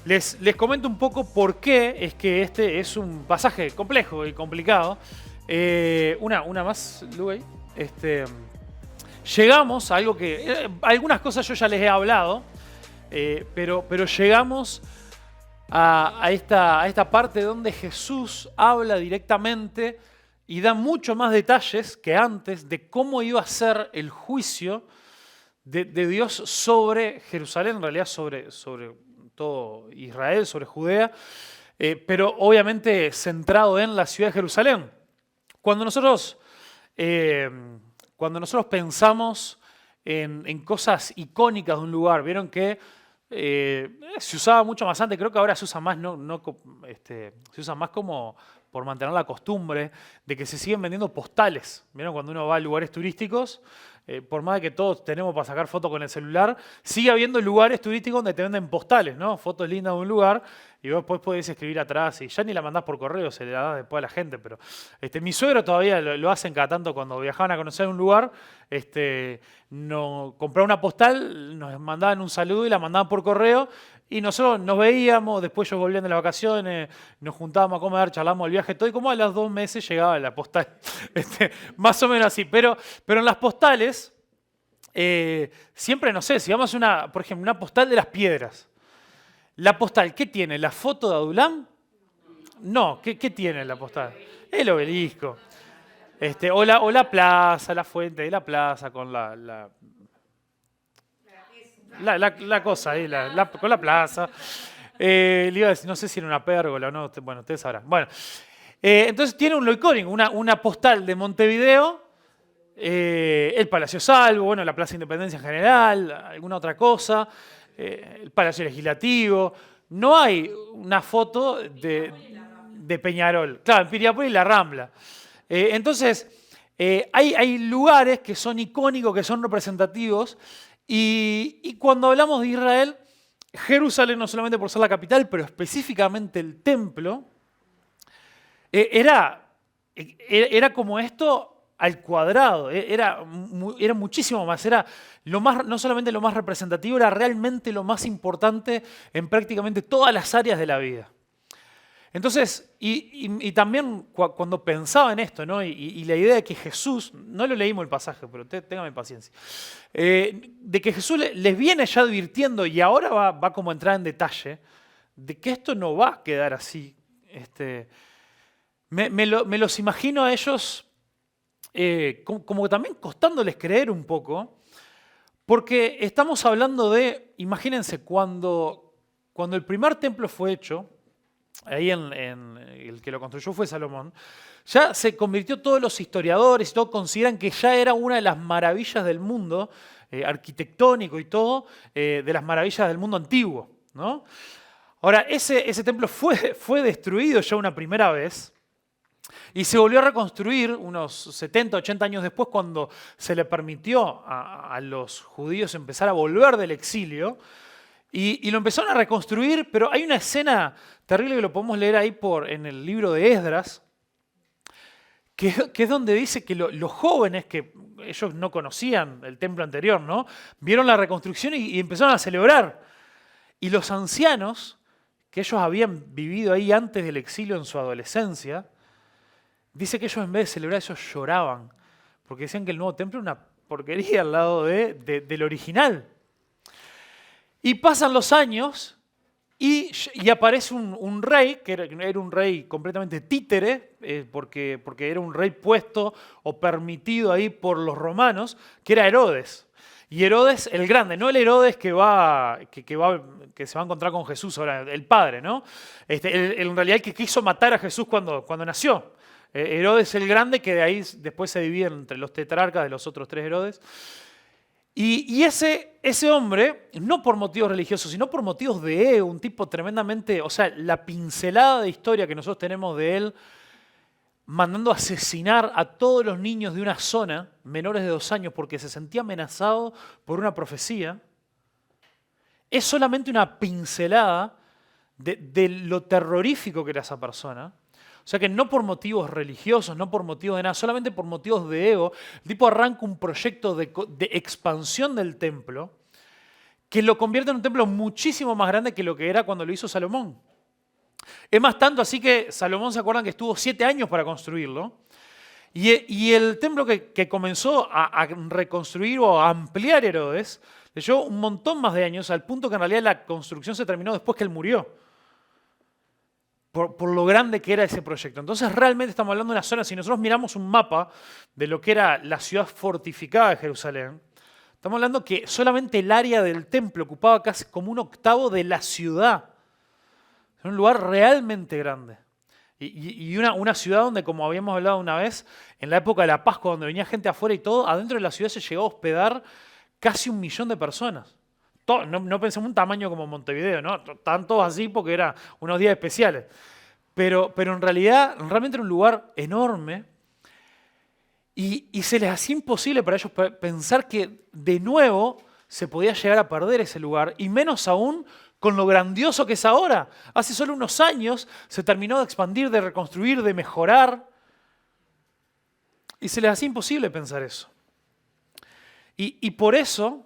Les comento un poco por qué es que este es un pasaje complejo y complicado. Una más, Luey. Llegamos a algo que... algunas cosas yo ya les he hablado, pero llegamos a esta parte donde Jesús habla directamente y da mucho más detalles que antes de cómo iba a ser el juicio de Dios sobre Jerusalén, en realidad sobre todo Israel, sobre Judea, pero obviamente centrado en la ciudad de Jerusalén. Cuando nosotros, eh, cuando nosotros pensamos en cosas icónicas de un lugar, vieron que se usaba mucho más antes, creo que ahora se usa más, se usa más como por mantener la costumbre de que se siguen vendiendo postales. ¿Vieron? Cuando uno va a lugares turísticos, por más de que todos tenemos para sacar fotos con el celular, sigue habiendo lugares turísticos donde te venden postales, ¿no? Fotos lindas de un lugar y vos después podés escribir atrás y ya ni la mandás por correo, se le da después a la gente, pero mi suegro todavía lo hacen cada tanto cuando viajaban a conocer un lugar, no, comprar una postal, nos mandaban un saludo y la mandaban por correo y nosotros nos veíamos, después ellos volvían de las vacaciones, nos juntábamos a comer, charlábamos el viaje, todo y como a los 2 meses llegaba la postal, más o menos así, pero en las postales, siempre, no sé, si vamos a por ejemplo, una postal de las piedras. ¿La postal qué tiene? ¿La foto de Adulam? No, ¿qué tiene la postal? El obelisco. O la plaza, la fuente de la plaza con la cosa ahí, con la plaza. Le iba a decir, no sé si era una pérgola o no, bueno, ustedes sabrán. Bueno, entonces tiene un lo icónico, una postal de Montevideo, el Palacio Salvo, bueno, la Plaza Independencia en general, alguna otra cosa, el Palacio Legislativo. No hay una foto de Peñarol. Claro, en Piriápolis y la Rambla. Entonces, hay lugares que son icónicos, que son representativos, y cuando hablamos de Israel, Jerusalén, no solamente por ser la capital, pero específicamente el templo, era como esto al cuadrado, era muchísimo más, era no solamente lo más representativo, era realmente lo más importante en prácticamente todas las áreas de la vida. Entonces, y también cuando pensaba en esto, ¿no? y la idea de que Jesús, no lo leímos el pasaje, pero téngame paciencia, de que Jesús les viene ya advirtiendo y ahora va como a entrar en detalle, de que esto no va a quedar así. Me los imagino a ellos como también costándoles creer un poco, porque estamos hablando de, imagínense, cuando el primer templo fue hecho, ahí el que lo construyó fue Salomón, ya se convirtió, todos los historiadores y todo consideran que ya era una de las maravillas del mundo, arquitectónico y todo, de las maravillas del mundo antiguo, ¿no? Ahora, ese templo fue destruido ya una primera vez y se volvió a reconstruir unos 70, 80 años después cuando se le permitió a los judíos empezar a volver del exilio. Y lo empezaron a reconstruir, pero hay una escena terrible que lo podemos leer ahí en el libro de Esdras, que es donde dice que los jóvenes, que ellos no conocían el templo anterior, ¿no? Vieron la reconstrucción y empezaron a celebrar. Y los ancianos, que ellos habían vivido ahí antes del exilio en su adolescencia, dice que ellos en vez de celebrar, ellos lloraban, porque decían que el nuevo templo era una porquería al lado del original. Y pasan los años y aparece un rey, que era un rey completamente títere, porque era un rey puesto o permitido ahí por los romanos, que era Herodes. Y Herodes el Grande, no el Herodes que se va a encontrar con Jesús ahora, el padre, ¿no? En realidad el que quiso matar a Jesús cuando nació. Herodes el Grande, que de ahí después se divide entre los tetrarcas de los otros 3 Herodes. Y ese hombre, no por motivos religiosos, sino por motivos de ego, un tipo tremendamente, o sea, la pincelada de historia que nosotros tenemos de él, mandando a asesinar a todos los niños de una zona, menores de 2 años, porque se sentía amenazado por una profecía, es solamente una pincelada de lo terrorífico que era esa persona. O sea que no por motivos religiosos, no por motivos de nada, solamente por motivos de ego, el tipo arranca un proyecto de expansión del templo que lo convierte en un templo muchísimo más grande que lo que era cuando lo hizo Salomón. Es más, tanto así que Salomón, ¿se acuerdan que estuvo 7 años para construirlo? Y el templo que comenzó a reconstruir o a ampliar Herodes, le llevó un montón más de años, al punto que en realidad la construcción se terminó después que él murió. Por lo grande que era ese proyecto. Entonces realmente estamos hablando de una zona, si nosotros miramos un mapa de lo que era la ciudad fortificada de Jerusalén, estamos hablando que solamente el área del templo ocupaba casi como un octavo de la ciudad. Era un lugar realmente grande. Y una ciudad donde, como habíamos hablado una vez, en la época de la Pascua, donde venía gente afuera y todo, adentro de la ciudad se llegó a hospedar casi 1 millón de personas. No pensemos un tamaño como Montevideo, ¿no? Tanto así porque eran unos días especiales. Pero en realidad, realmente era un lugar enorme y se les hacía imposible para ellos pensar que de nuevo se podía llegar a perder ese lugar, y menos aún con lo grandioso que es ahora. Hace solo unos años se terminó de expandir, de reconstruir, de mejorar, y se les hacía imposible pensar eso. Y por eso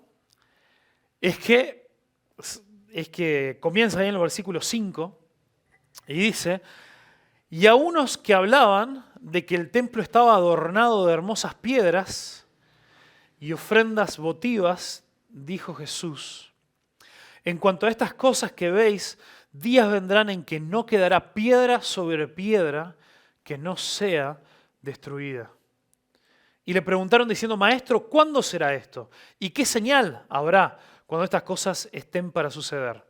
es que comienza ahí en el versículo 5 y dice: y a unos que hablaban de que el templo estaba adornado de hermosas piedras y ofrendas votivas, dijo Jesús: en cuanto a estas cosas que veis, días vendrán en que no quedará piedra sobre piedra que no sea destruida. Y le preguntaron diciendo: Maestro, ¿cuándo será esto? ¿Y qué señal habrá cuando estas cosas estén para suceder?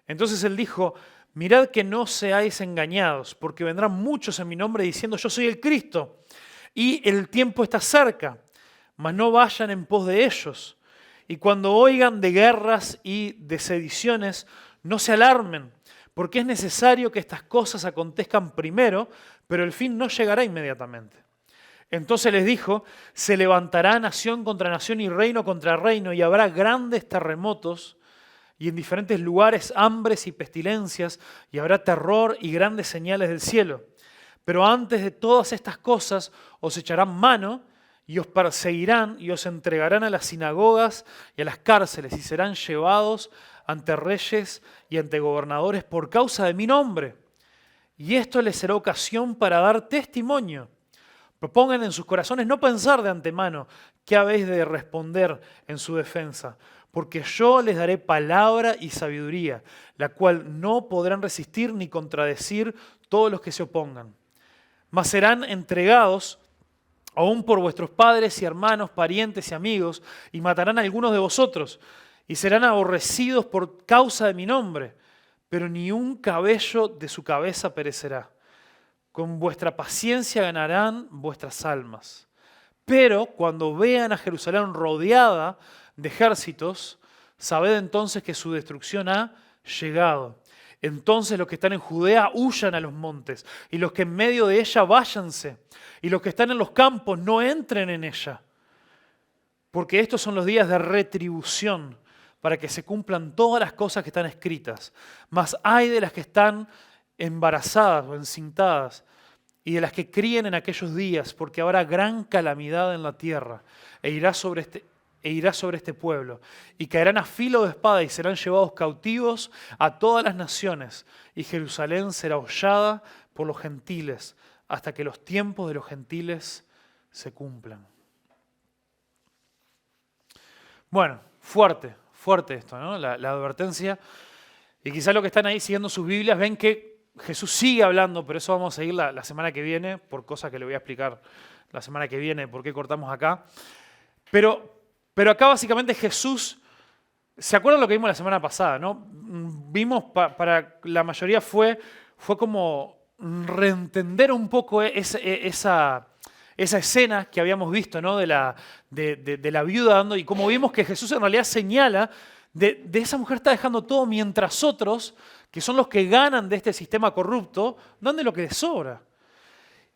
Entonces él dijo: mirad que no seáis engañados, porque vendrán muchos en mi nombre diciendo: yo soy el Cristo, y el tiempo está cerca, mas no vayan en pos de ellos. Y cuando oigan de guerras y de sediciones, no se alarmen, porque es necesario que estas cosas acontezcan primero, pero el fin no llegará inmediatamente. Entonces les dijo: se levantará nación contra nación y reino contra reino, y habrá grandes terremotos, y en diferentes lugares hambres y pestilencias, y habrá terror y grandes señales del cielo. Pero antes de todas estas cosas os echarán mano, y os perseguirán, y os entregarán a las sinagogas y a las cárceles, y serán llevados ante reyes y ante gobernadores por causa de mi nombre. Y esto les será ocasión para dar testimonio. Propongan en sus corazones no pensar de antemano qué habéis de responder en su defensa, porque yo les daré palabra y sabiduría, la cual no podrán resistir ni contradecir todos los que se opongan. Mas serán entregados aún por vuestros padres y hermanos, parientes y amigos, y matarán a algunos de vosotros, y serán aborrecidos por causa de mi nombre, pero ni un cabello de su cabeza perecerá. Con vuestra paciencia ganarán vuestras almas. Pero cuando vean a Jerusalén rodeada de ejércitos, sabed entonces que su destrucción ha llegado. Entonces los que están en Judea huyan a los montes, y los que en medio de ella váyanse, y los que están en los campos no entren en ella. Porque estos son los días de retribución, para que se cumplan todas las cosas que están escritas. Mas ay de las que están embarazadas o encintadas, y de las que críen en aquellos días, porque habrá gran calamidad en la tierra, e irá sobre este pueblo, y caerán a filo de espada y serán llevados cautivos a todas las naciones, y Jerusalén será hollada por los gentiles, hasta que los tiempos de los gentiles se cumplan. Bueno, fuerte esto, ¿no? La advertencia. Y quizás los que están ahí siguiendo sus Biblias ven que Jesús sigue hablando, pero eso vamos a seguir la semana que viene, por cosas que le voy a explicar la semana que viene, por qué cortamos acá. Pero acá básicamente Jesús, ¿se acuerdan lo que vimos la semana pasada, no? Vimos, para la mayoría fue como reentender un poco esa escena que habíamos visto, ¿no? de la viuda dando, y como vimos que Jesús en realidad señala de esa mujer está dejando todo mientras otros, que son los que ganan de este sistema corrupto, dan de lo que les sobra.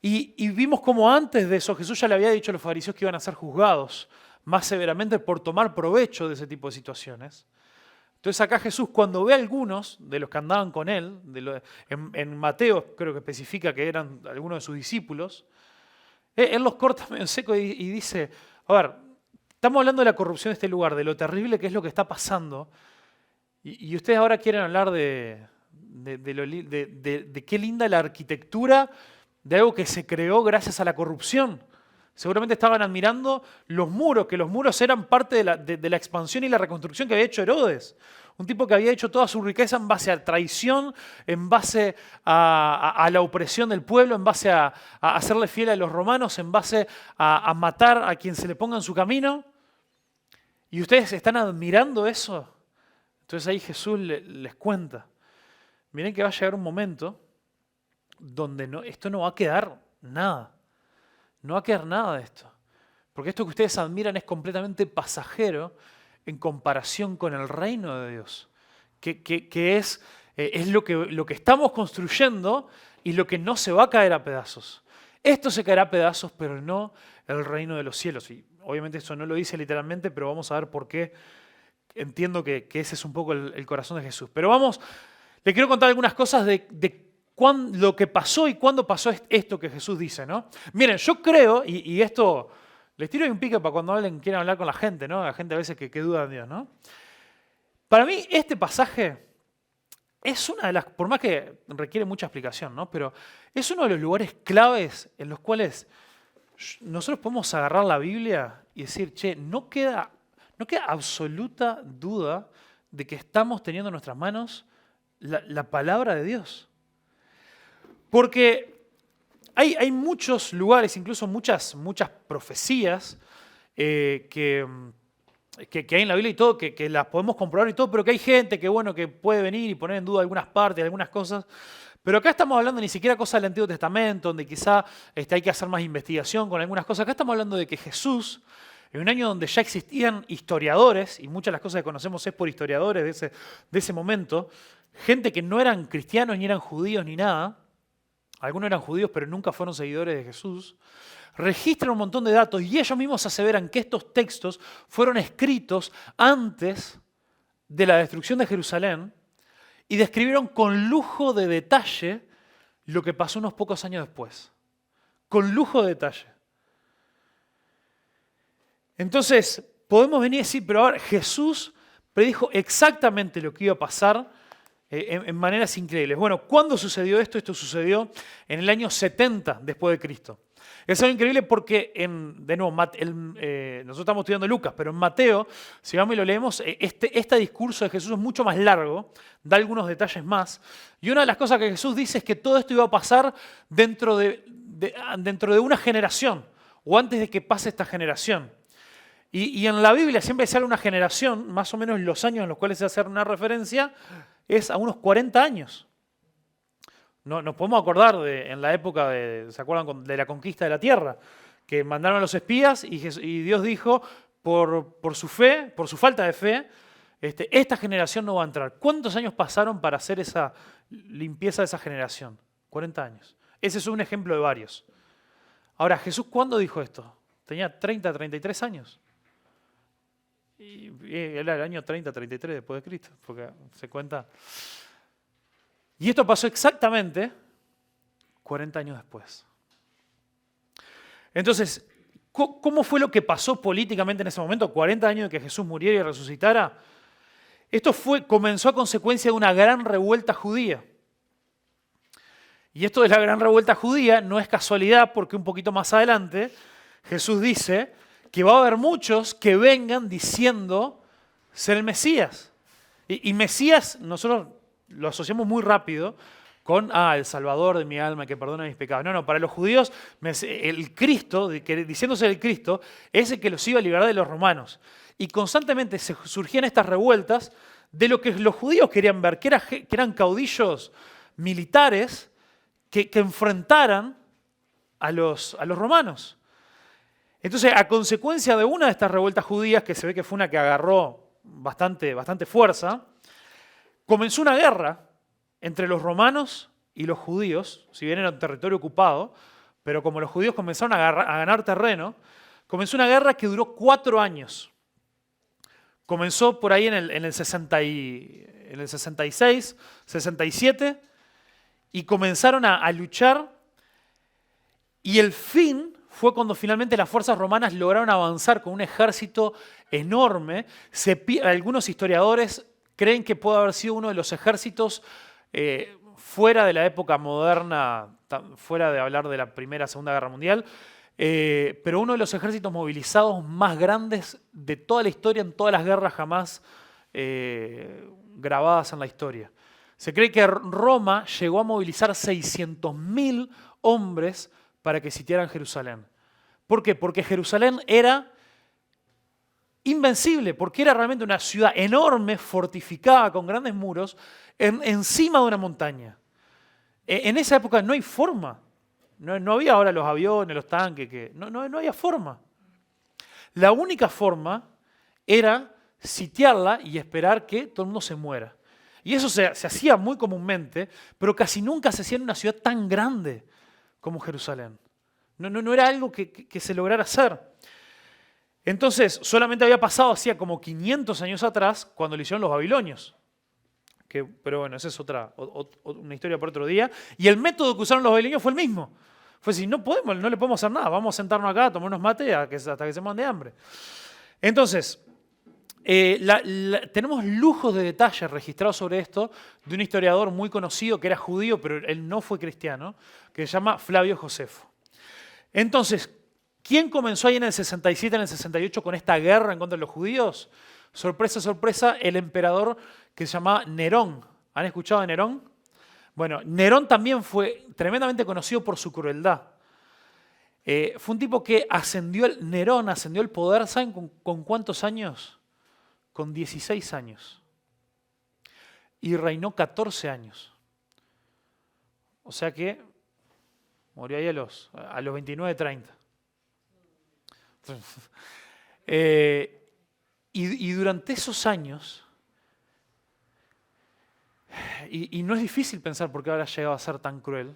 Y vimos como antes de eso Jesús ya le había dicho a los fariseos que iban a ser juzgados más severamente por tomar provecho de ese tipo de situaciones. Entonces acá Jesús, cuando ve a algunos de los que andaban con él, en Mateo creo que especifica que eran algunos de sus discípulos, él los corta medio en seco y dice: a ver, estamos hablando de la corrupción de este lugar, de lo terrible que es lo que está pasando, Y ustedes ahora quieren hablar de qué linda la arquitectura de algo que se creó gracias a la corrupción. Seguramente estaban admirando los muros, que los muros eran parte de la expansión y la reconstrucción que había hecho Herodes. Un tipo que había hecho toda su riqueza en base a traición, en base a la opresión del pueblo, en base a hacerle fiel a los romanos, en base a matar a quien se le ponga en su camino. ¿Y ustedes están admirando eso? Entonces ahí Jesús les cuenta. Miren que va a llegar un momento donde esto no va a quedar nada. No va a quedar nada de esto. Porque esto que ustedes admiran es completamente pasajero en comparación con el reino de Dios. Que es lo que estamos construyendo y lo que no se va a caer a pedazos. Esto se caerá a pedazos, pero no el reino de los cielos. Y obviamente eso no lo dice literalmente, pero vamos a ver por qué. Entiendo que ese es un poco el corazón de Jesús. Pero le quiero contar algunas cosas de lo que pasó y cuándo pasó esto que Jesús dice, ¿no? Miren, yo creo, y esto les tiro un pique para cuando quieran hablar con la gente, ¿no? La gente a veces que duda en Dios, ¿no? Para mí este pasaje es una de las, por más que requiere mucha explicación, ¿no? Pero es uno de los lugares claves en los cuales nosotros podemos agarrar la Biblia y decir, che, no queda absoluta duda de que estamos teniendo en nuestras manos la palabra de Dios. Porque hay muchos lugares, incluso muchas profecías que hay en la Biblia y todo, que las podemos comprobar y todo, pero que hay gente que puede venir y poner en duda algunas partes, algunas cosas. Pero acá estamos hablando ni siquiera cosas del Antiguo Testamento, donde quizá hay que hacer más investigación con algunas cosas. Acá estamos hablando de que Jesús, en un año donde ya existían historiadores, y muchas de las cosas que conocemos es por historiadores de ese momento, gente que no eran cristianos, ni eran judíos, ni nada, algunos eran judíos pero nunca fueron seguidores de Jesús, registran un montón de datos y ellos mismos aseveran que estos textos fueron escritos antes de la destrucción de Jerusalén y describieron con lujo de detalle lo que pasó unos pocos años después. Con lujo de detalle. Entonces, podemos venir y decir, pero ahora Jesús predijo exactamente lo que iba a pasar en maneras increíbles. Bueno, ¿cuándo sucedió esto? Esto sucedió en el año 70 después de Cristo. Es algo increíble porque, nosotros estamos estudiando Lucas, pero en Mateo, si vamos y lo leemos, este discurso de Jesús es mucho más largo, da algunos detalles más. Y una de las cosas que Jesús dice es que todo esto iba a pasar dentro de una generación, o antes de que pase esta generación. Y en la Biblia siempre se habla de una generación, más o menos los años en los cuales se hace una referencia, es a unos 40 años. Nos podemos acordar en la época ¿se acuerdan? De la conquista de la tierra, que mandaron a los espías y Dios dijo, por su fe, por su falta de fe, esta generación no va a entrar. ¿Cuántos años pasaron para hacer esa limpieza de esa generación? 40 años. Ese es un ejemplo de varios. Ahora, ¿Jesús cuándo dijo esto? Tenía 30, 33 años. Y era el año 30, 33 después de Cristo, porque se cuenta. Y esto pasó exactamente 40 años después. Entonces, ¿cómo fue lo que pasó políticamente en ese momento? 40 años de que Jesús muriera y resucitara. Esto comenzó a consecuencia de una gran revuelta judía. Y esto de la gran revuelta judía no es casualidad porque un poquito más adelante Jesús dice que va a haber muchos que vengan diciendo ser el Mesías. Y Mesías nosotros lo asociamos muy rápido con el Salvador de mi alma que perdona mis pecados. No, para los judíos el Cristo, diciéndose el Cristo, es el que los iba a liberar de los romanos. Y constantemente surgían estas revueltas de lo que los judíos querían ver, que eran caudillos militares que enfrentaran a los romanos. Entonces, a consecuencia de una de estas revueltas judías, que se ve que fue una que agarró bastante fuerza, comenzó una guerra entre los romanos y los judíos, si bien era un territorio ocupado, pero como los judíos comenzaron a ganar terreno, comenzó una guerra que duró 4 años. Comenzó por ahí en el 66, 67, y comenzaron a luchar, y el fin fue cuando finalmente las fuerzas romanas lograron avanzar con un ejército enorme. Algunos historiadores creen que puede haber sido uno de los ejércitos fuera de la época moderna, fuera de hablar de la Primera, Segunda Guerra Mundial, pero uno de los ejércitos movilizados más grandes de toda la historia, en todas las guerras jamás grabadas en la historia. Se cree que Roma llegó a movilizar 600.000 hombres para que sitiaran Jerusalén. ¿Por qué? Porque Jerusalén era invencible, porque era realmente una ciudad enorme, fortificada, con grandes muros, encima de una montaña. En esa época no hay forma. No había ahora los aviones, los tanques, no había forma. La única forma era sitiarla y esperar que todo el mundo se muera. Y eso se hacía muy comúnmente, pero casi nunca se hacía en una ciudad tan grande como Jerusalén. No era algo que se lograra hacer. Entonces, solamente había pasado hacía como 500 años atrás cuando lo hicieron los babilonios. Pero bueno, esa es una historia por otro día. Y el método que usaron los babilonios fue el mismo. Fue decir, no le podemos hacer nada, vamos a sentarnos acá, a tomar unos mates hasta que se mueran de hambre. Entonces, tenemos lujos de detalles registrados sobre esto de un historiador muy conocido que era judío, pero él no fue cristiano, que se llama Flavio Josefo. Entonces, ¿quién comenzó ahí en el 67, en el 68 con esta guerra en contra de los judíos? Sorpresa, sorpresa, el emperador que se llamaba Nerón. ¿Han escuchado de Nerón? Bueno, Nerón también fue tremendamente conocido por su crueldad. Fue un tipo que Nerón ascendió al poder, ¿saben con cuántos años? Con 16 años. Y reinó 14 años. O sea que murió ahí a los 29, 30. Y durante esos años, y no es difícil pensar por qué habrá llegado a ser tan cruel.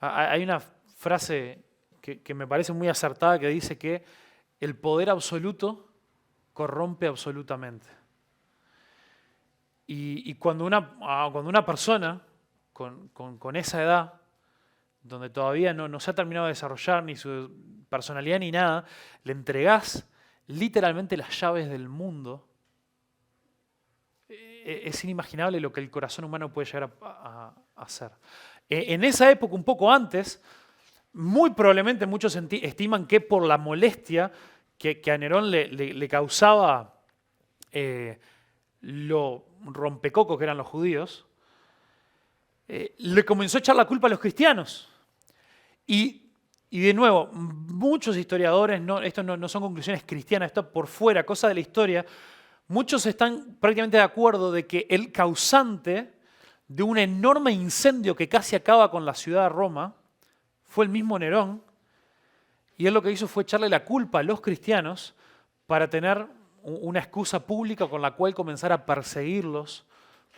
Hay una frase que me parece muy acertada que dice que el poder absoluto corrompe absolutamente. Y cuando una persona con esa edad, donde todavía no se ha terminado de desarrollar ni su personalidad ni nada, le entregás literalmente las llaves del mundo, es inimaginable lo que el corazón humano puede llegar a hacer. En esa época, un poco antes, muy probablemente muchos estiman que por la molestia que a Nerón le causaba lo rompecocos que eran los judíos, le comenzó a echar la culpa a los cristianos. Y de nuevo, muchos historiadores, esto no son conclusiones cristianas, esto por fuera, cosa de la historia, muchos están prácticamente de acuerdo de que el causante de un enorme incendio que casi acaba con la ciudad de Roma fue el mismo Nerón, y él lo que hizo fue echarle la culpa a los cristianos para tener una excusa pública con la cual comenzar a perseguirlos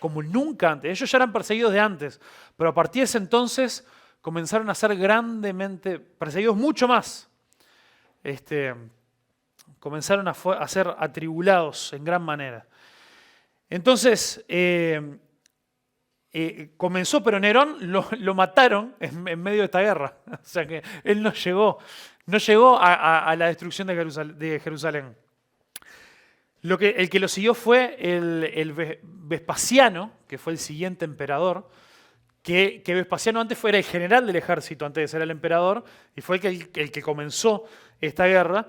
como nunca antes. Ellos ya eran perseguidos de antes, pero a partir de ese entonces comenzaron a ser grandemente perseguidos mucho más. Comenzaron a ser atribulados en gran manera. Entonces, comenzó, pero Nerón lo mataron en medio de esta guerra. O sea que él no llegó a la destrucción de Jerusalén. El que lo siguió fue el Vespasiano, que fue el siguiente emperador, que Vespasiano antes era el general del ejército, antes de ser el emperador, y fue el que comenzó esta guerra.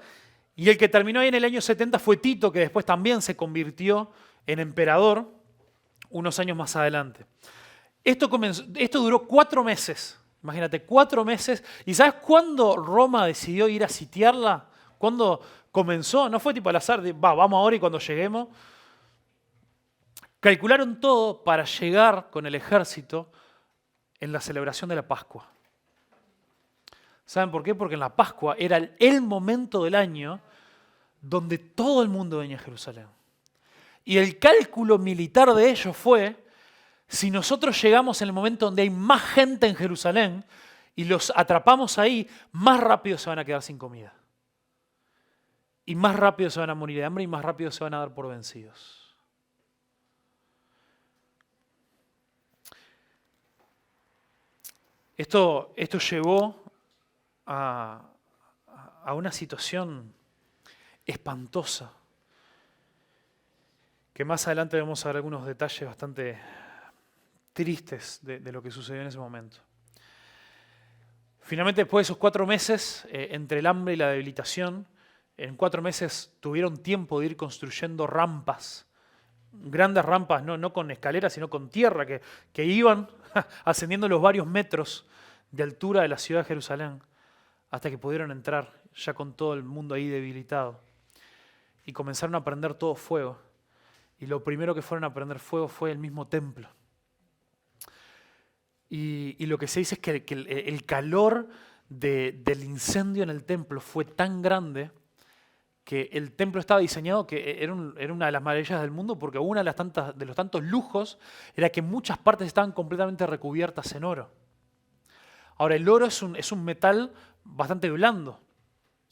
Y el que terminó ahí en el año 70 fue Tito, que después también se convirtió en emperador unos años más adelante. Esto duró 4 meses, imagínate, 4 meses. ¿Y sabes cuándo Roma decidió ir a sitiarla? ¿Cuándo comenzó? No fue tipo al azar, vamos ahora y cuando lleguemos. Calcularon todo para llegar con el ejército en la celebración de la Pascua. ¿Saben por qué? Porque en la Pascua era el momento del año donde todo el mundo venía a Jerusalén. Y el cálculo militar de ellos fue, si nosotros llegamos en el momento donde hay más gente en Jerusalén y los atrapamos ahí, más rápido se van a quedar sin comida. Y más rápido se van a morir de hambre y más rápido se van a dar por vencidos. Esto llevó a una situación espantosa, que más adelante vamos a ver algunos detalles bastante tristes de lo que sucedió en ese momento. Finalmente, después de esos 4 meses, entre el hambre y la debilitación, en 4 meses tuvieron tiempo de ir construyendo rampas, grandes rampas, no con escaleras, sino con tierra, que iban ascendiendo los varios metros de altura de la ciudad de Jerusalén, hasta que pudieron entrar ya con todo el mundo ahí debilitado. Y comenzaron a prender todo fuego. Y lo primero que fueron a prender fuego fue el mismo templo. Y lo que se dice es que el calor del incendio en el templo fue tan grande que el templo estaba diseñado que era una de las maravillas del mundo, porque una de los tantos lujos era que muchas partes estaban completamente recubiertas en oro. Ahora, el oro es un metal bastante blando.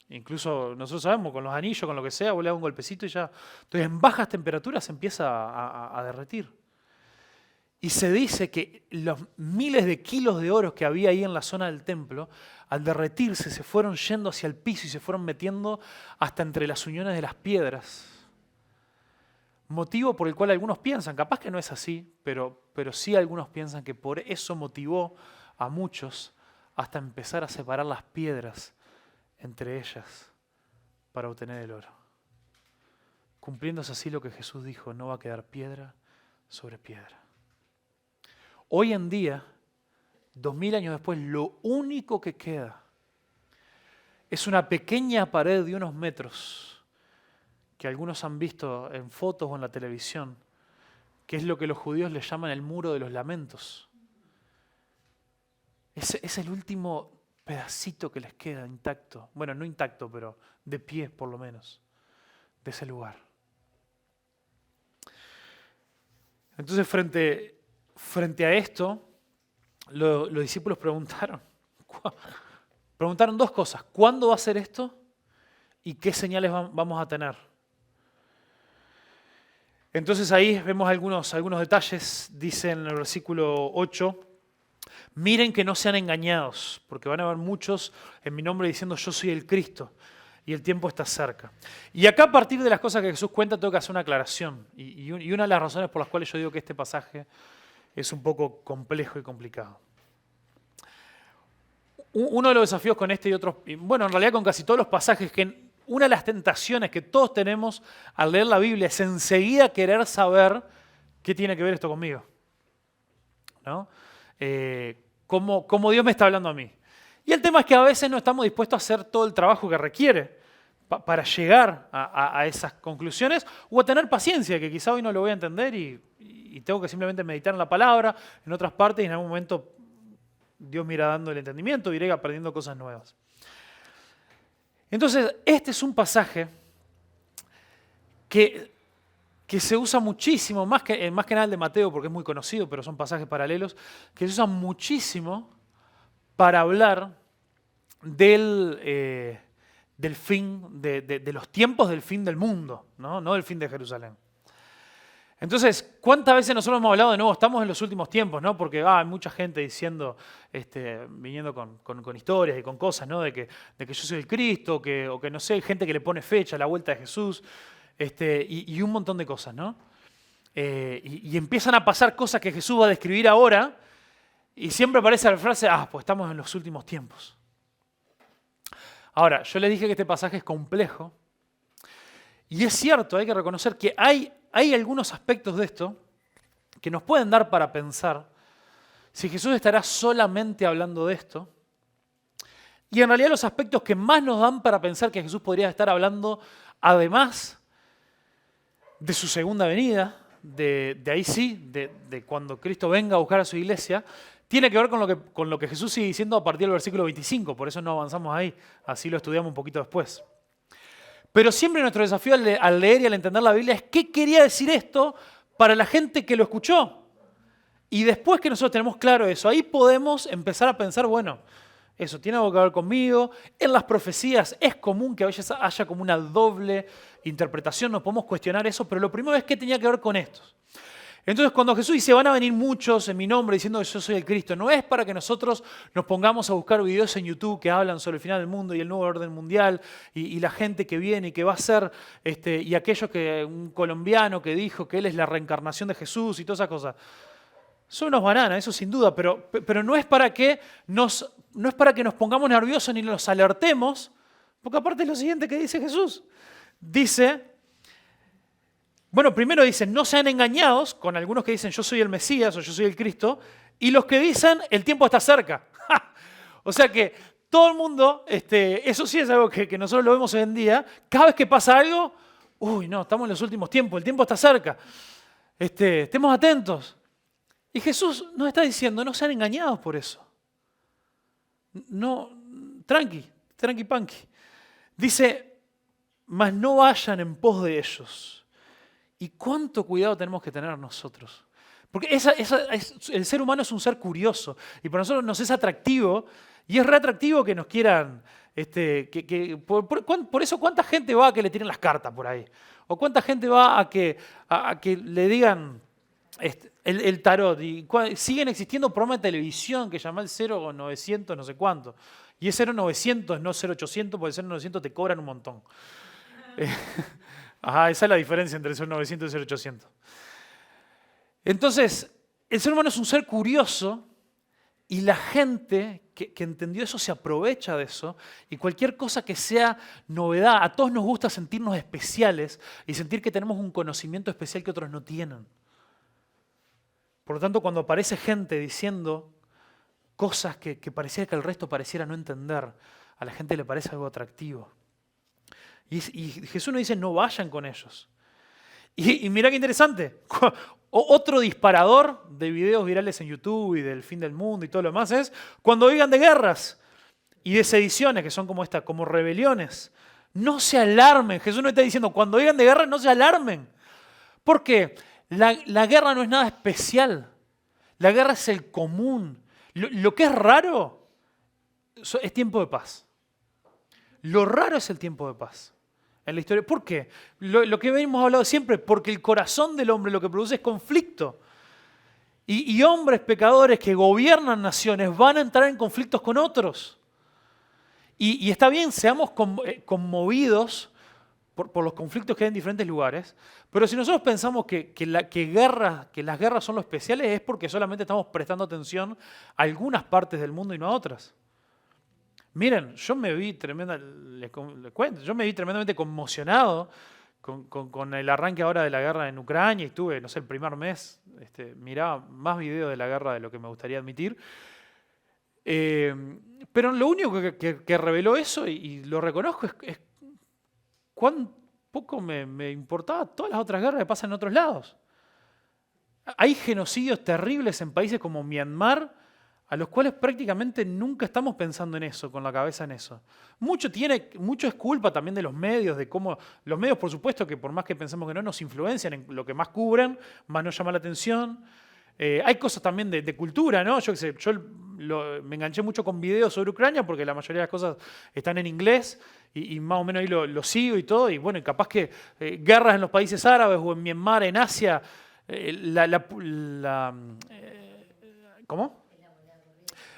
Incluso nosotros sabemos, con los anillos, con lo que sea, vos le das un golpecito y ya. Entonces, en bajas temperaturas se empieza a derretir. Y se dice que los miles de kilos de oro que había ahí en la zona del templo, al derretirse, se fueron yendo hacia el piso y se fueron metiendo hasta entre las uniones de las piedras. Motivo por el cual algunos piensan, capaz que no es así, pero sí algunos piensan que por eso motivó a muchos hasta empezar a separar las piedras entre ellas para obtener el oro. Cumpliéndose así lo que Jesús dijo, no va a quedar piedra sobre piedra. Hoy en día, 2000 años después, lo único que queda es una pequeña pared de unos metros que algunos han visto en fotos o en la televisión, que es lo que los judíos le llaman el muro de los lamentos. Es el último pedacito que les queda intacto. Bueno, no intacto, pero de pie por lo menos, de ese lugar. Entonces, frente a esto, los discípulos preguntaron 2 cosas. ¿Cuándo va a ser esto? ¿Y qué señales vamos a tener? Entonces ahí vemos algunos detalles. Dice en el versículo 8, miren que no sean engañados, porque van a haber muchos en mi nombre diciendo yo soy el Cristo y el tiempo está cerca. Y acá, a partir de las cosas que Jesús cuenta, tengo que hacer una aclaración. Y una de las razones por las cuales yo digo que este pasaje es un poco complejo y complicado. Uno de los desafíos con este y otros, bueno, en realidad con casi todos los pasajes, que una de las tentaciones que todos tenemos al leer la Biblia es enseguida querer saber qué tiene que ver esto conmigo, ¿no? Cómo Dios me está hablando a mí. Y el tema es que a veces no estamos dispuestos a hacer todo el trabajo que requiere para llegar a esas conclusiones, o a tener paciencia, que quizá hoy no lo voy a entender y tengo que simplemente meditar en la palabra, en otras partes, y en algún momento Dios me irá dando el entendimiento, iré aprendiendo cosas nuevas. Entonces, este es un pasaje que se usa muchísimo, más que nada el de Mateo, porque es muy conocido, pero son pasajes paralelos, que se usan muchísimo para hablar del fin, de los tiempos del fin del mundo, no del fin de Jerusalén. Entonces, ¿cuántas veces nosotros hemos hablado de nuevo? Estamos en los últimos tiempos, ¿no? Porque hay mucha gente diciendo, viniendo con historias y con cosas, ¿no? De que yo soy el Cristo, o que no sé, gente que le pone fecha a la vuelta de Jesús, y un montón de cosas, ¿no? Y empiezan a pasar cosas que Jesús va a describir ahora, y siempre aparece la frase, pues estamos en los últimos tiempos. Ahora, yo les dije que este pasaje es complejo, y es cierto, hay que reconocer que hay algunos aspectos de esto que nos pueden dar para pensar si Jesús estará solamente hablando de esto. Y en realidad los aspectos que más nos dan para pensar que Jesús podría estar hablando, además de su segunda venida, de ahí sí, de cuando Cristo venga a buscar a su iglesia, tiene que ver con lo que Jesús sigue diciendo a partir del versículo 25, por eso no avanzamos ahí, así lo estudiamos un poquito después. Pero siempre nuestro desafío al leer y al entender la Biblia es qué quería decir esto para la gente que lo escuchó. Y después que nosotros tenemos claro eso, ahí podemos empezar a pensar, bueno, eso tiene algo que ver conmigo. En las profecías es común que a veces haya como una doble interpretación, no podemos cuestionar eso, pero lo primero es qué tenía que ver con estos. Entonces, cuando Jesús dice, van a venir muchos en mi nombre diciendo que yo soy el Cristo, no es para que nosotros nos pongamos a buscar videos en YouTube que hablan sobre el final del mundo y el nuevo orden mundial y la gente que viene y que va a ser, y aquellos que, un colombiano que dijo que él es la reencarnación de Jesús y todas esas cosas. Son unos bananas, eso sin duda, pero no es para que nos pongamos nerviosos ni nos alertemos, porque aparte es lo siguiente que dice Jesús. Dice... Bueno, primero dicen, no sean engañados, con algunos que dicen yo soy el Mesías o yo soy el Cristo, y los que dicen el tiempo está cerca. O sea que todo el mundo, eso sí es algo que nosotros lo vemos hoy en día, cada vez que pasa algo, uy, no, estamos en los últimos tiempos, el tiempo está cerca, estemos atentos. Y Jesús nos está diciendo, no sean engañados por eso. No, tranqui panqui. Dice, mas no vayan en pos de ellos. ¿Y cuánto cuidado tenemos que tener nosotros? Porque el ser humano es un ser curioso y para nosotros nos es atractivo y es re atractivo que nos quieran, por eso cuánta gente va a que le tiren las cartas por ahí, o cuánta gente va a que le digan el tarot, y siguen existiendo programas de televisión que llaman el 0900 no sé cuánto, y es 0900, no 0800, porque el 0900 te cobran un montón. Ajá, esa es la diferencia entre el 0900 y el 0800. Entonces, el ser humano es un ser curioso y la gente que entendió eso se aprovecha de eso y cualquier cosa que sea novedad, a todos nos gusta sentirnos especiales y sentir que tenemos un conocimiento especial que otros no tienen. Por lo tanto, cuando aparece gente diciendo cosas que pareciera que el resto pareciera no entender, a la gente le parece algo atractivo. Y Jesús nos dice, no vayan con ellos. Y mirá qué interesante. Otro disparador de videos virales en YouTube y del fin del mundo y todo lo demás es cuando oigan de guerras y de sediciones, que son como rebeliones. No se alarmen. Jesús nos está diciendo, cuando oigan de guerras, no se alarmen. ¿Por qué? La guerra no es nada especial. La guerra es el común. Lo que es raro es tiempo de paz. Lo raro es el tiempo de paz en la historia. ¿Por qué? Lo que hemos hablado siempre, porque el corazón del hombre lo que produce es conflicto. Y hombres pecadores que gobiernan naciones van a entrar en conflictos con otros. Y está bien, seamos conmovidos por los conflictos que hay en diferentes lugares, pero si nosotros pensamos que las guerras son lo especiales es porque solamente estamos prestando atención a algunas partes del mundo y no a otras. Miren, yo me vi tremendamente conmocionado con el arranque ahora de la guerra en Ucrania y estuve, no sé, el primer mes, miraba más videos de la guerra de lo que me gustaría admitir. Pero lo único que reveló eso, y lo reconozco, es cuán poco me importaba todas las otras guerras que pasan en otros lados. Hay genocidios terribles en países como Myanmar, a los cuales prácticamente nunca estamos pensando en eso, con la cabeza en eso. Mucho es culpa también de los medios, de cómo los medios, por supuesto, que por más que pensemos que no, nos influencian en lo que más cubren, más nos llama la atención. Hay cosas también de cultura, ¿no? Yo me enganché mucho con videos sobre Ucrania porque la mayoría de las cosas están en inglés y más o menos ahí lo sigo y todo. Y bueno, y capaz que guerras en los países árabes o en Myanmar, en Asia, ¿cómo?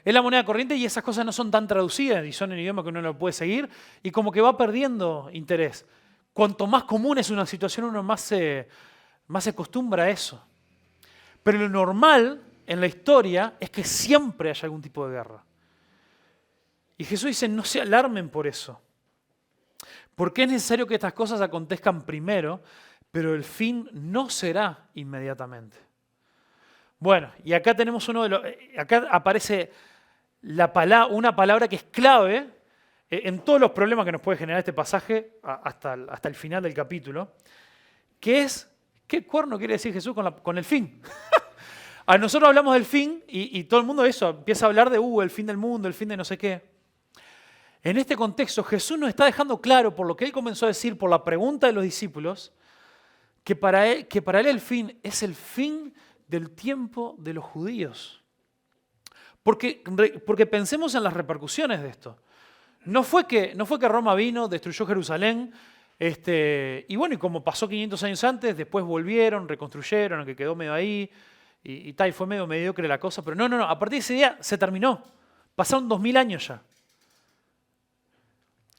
Es la moneda corriente y esas cosas no son tan traducidas y son en idioma que uno no lo puede seguir y como que va perdiendo interés. Cuanto más común es una situación, uno más se acostumbra a eso. Pero lo normal en la historia es que siempre haya algún tipo de guerra. Y Jesús dice, no se alarmen por eso. Porque es necesario que estas cosas acontezcan primero, pero el fin no será inmediatamente. Bueno, y acá tenemos acá aparece una palabra que es clave en todos los problemas que nos puede generar este pasaje hasta el final del capítulo, que es, ¿qué cuerno quiere decir Jesús con el fin? A nosotros hablamos del fin y todo el mundo empieza a hablar de el fin del mundo, el fin de no sé qué. En este contexto Jesús nos está dejando claro, por lo que Él comenzó a decir, por la pregunta de los discípulos, que para él el fin es el fin del tiempo de los judíos. Porque pensemos en las repercusiones de esto. No fue que Roma vino, destruyó Jerusalén Y bueno, y como pasó 500 años antes, después volvieron, reconstruyeron, aunque quedó medio ahí, y tal, y fue medio mediocre la cosa, pero no, a partir de ese día se terminó. Pasaron 2000 años ya.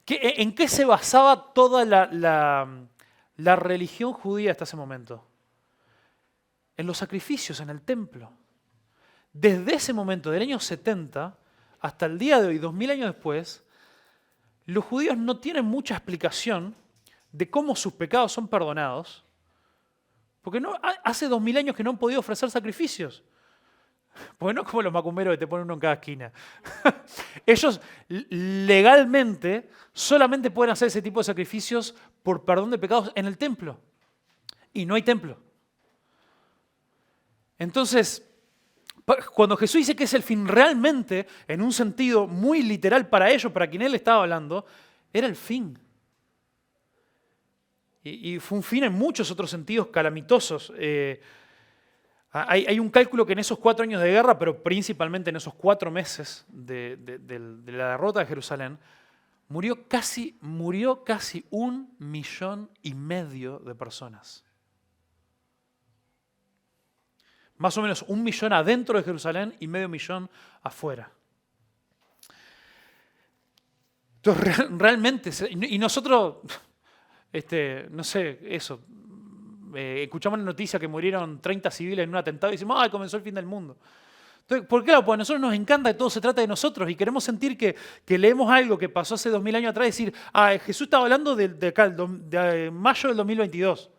¿En qué se basaba toda la religión judía hasta ese momento? En los sacrificios, en el templo. Desde ese momento, del año 70 hasta el día de hoy, 2000 años después, los judíos no tienen mucha explicación de cómo sus pecados son perdonados, porque hace 2000 años que no han podido ofrecer sacrificios. Porque no es como los macumberos que te ponen uno en cada esquina. Ellos legalmente solamente pueden hacer ese tipo de sacrificios por perdón de pecados en el templo. Y no hay templo. Entonces, cuando Jesús dice que es el fin realmente, en un sentido muy literal para ellos, para quien él estaba hablando, era el fin. Y fue un fin en muchos otros sentidos calamitosos. Hay un cálculo que en esos 4 años de guerra, pero principalmente en esos 4 meses de la derrota de Jerusalén, murió casi 1,5 millones de personas. Más o menos 1 millón adentro de Jerusalén y 500,000 afuera. Entonces, realmente, y nosotros, no sé, eso, escuchamos la noticia que murieron 30 civiles en un atentado y decimos, ¡ay, comenzó el fin del mundo! Entonces, ¿por qué? Porque a nosotros nos encanta que todo se trata de nosotros y queremos sentir que leemos algo que pasó hace 2000 años atrás y decir, Jesús estaba hablando de mayo del 2022.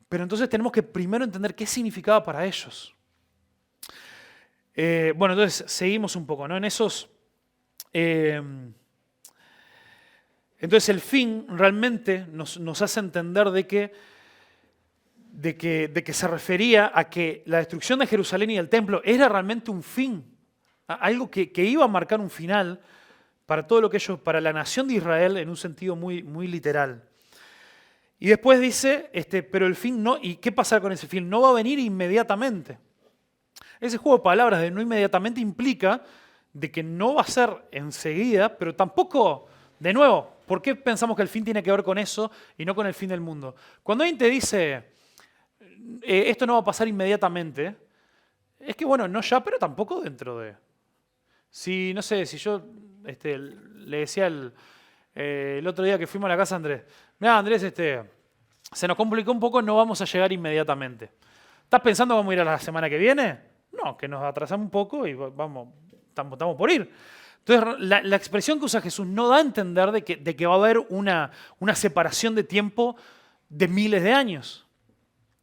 Pero entonces tenemos que primero entender qué significaba para ellos. Bueno, entonces seguimos un poco, ¿no? En esos... entonces el fin realmente nos hace entender de que se refería a que la destrucción de Jerusalén y del templo era realmente un fin, algo que iba a marcar un final para todo lo que ellos, para la nación de Israel en un sentido muy, muy literal. Y después dice, pero el fin no, ¿y qué pasará con ese fin? No va a venir inmediatamente. Ese juego de palabras de no inmediatamente implica de que no va a ser enseguida, pero tampoco, de nuevo, ¿por qué pensamos que el fin tiene que ver con eso y no con el fin del mundo? Cuando alguien te dice, esto no va a pasar inmediatamente, es que bueno, no ya, pero tampoco dentro de... Si, no sé, si yo le decía el otro día que fuimos a la casa de Andrés, mirá Andrés, se nos complicó un poco, no vamos a llegar inmediatamente. ¿Estás pensando que vamos a ir a la semana que viene? No, que nos atrasamos un poco y vamos, estamos por ir. Entonces, la expresión que usa Jesús no da a entender de que va a haber una separación de tiempo de miles de años.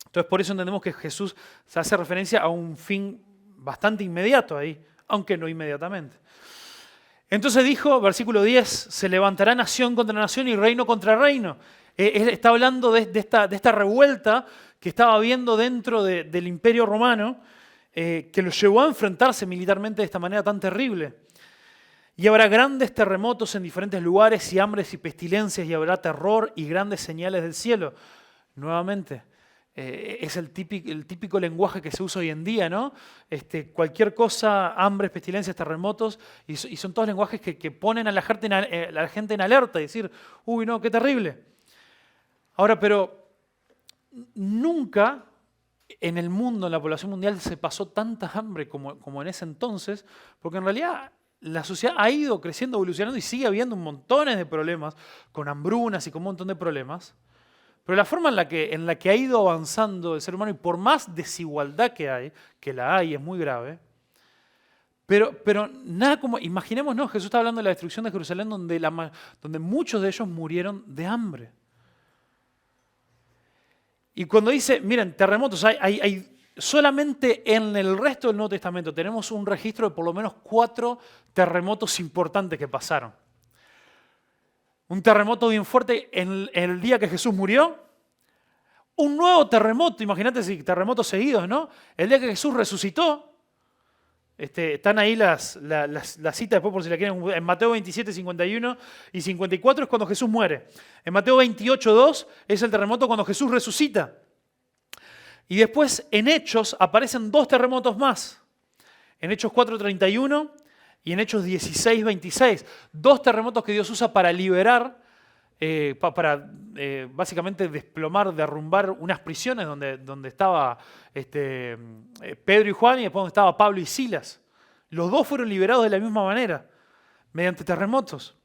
Entonces, por eso entendemos que Jesús se hace referencia a un fin bastante inmediato ahí, aunque no inmediatamente. Entonces dijo, versículo 10, se levantará nación contra nación y reino contra reino. Está hablando de esta revuelta que estaba habiendo dentro del Imperio Romano, que los llevó a enfrentarse militarmente de esta manera tan terrible. Y habrá grandes terremotos en diferentes lugares y hambres y pestilencias y habrá terror y grandes señales del cielo. Nuevamente, es el típico lenguaje que se usa hoy en día, ¿no? Cualquier cosa, hambres, pestilencias, terremotos, y son todos lenguajes que ponen a la gente en alerta y decir, uy, no, qué terrible. Ahora, pero nunca en el mundo, en la población mundial, se pasó tanta hambre como en ese entonces, porque en realidad la sociedad ha ido creciendo, evolucionando y sigue habiendo montones de problemas, con hambrunas y con un montón de problemas. Pero la forma en la que ha ido avanzando el ser humano, y por más desigualdad que hay, que la hay, es muy grave, pero nada como, imaginémonos, Jesús está hablando de la destrucción de Jerusalén donde muchos de ellos murieron de hambre. Y cuando dice, miren, terremotos, hay solamente en el resto del Nuevo Testamento tenemos un registro de por lo menos 4 terremotos importantes que pasaron. Un terremoto bien fuerte en el día que Jesús murió. Un nuevo terremoto, imagínate si terremotos seguidos, ¿no? El día que Jesús resucitó. Están ahí las citas después por si la quieren. En Mateo 27, 51 y 54 es cuando Jesús muere. En Mateo 28, 2 es el terremoto cuando Jesús resucita. Y después en Hechos aparecen 2 terremotos más. En Hechos 4, 31 y en Hechos 16, 26. 2 terremotos que Dios usa para liberar para básicamente desplomar, derrumbar unas prisiones donde estaba Pedro y Juan y después donde estaba Pablo y Silas. Los dos fueron liberados de la misma manera, mediante terremotos.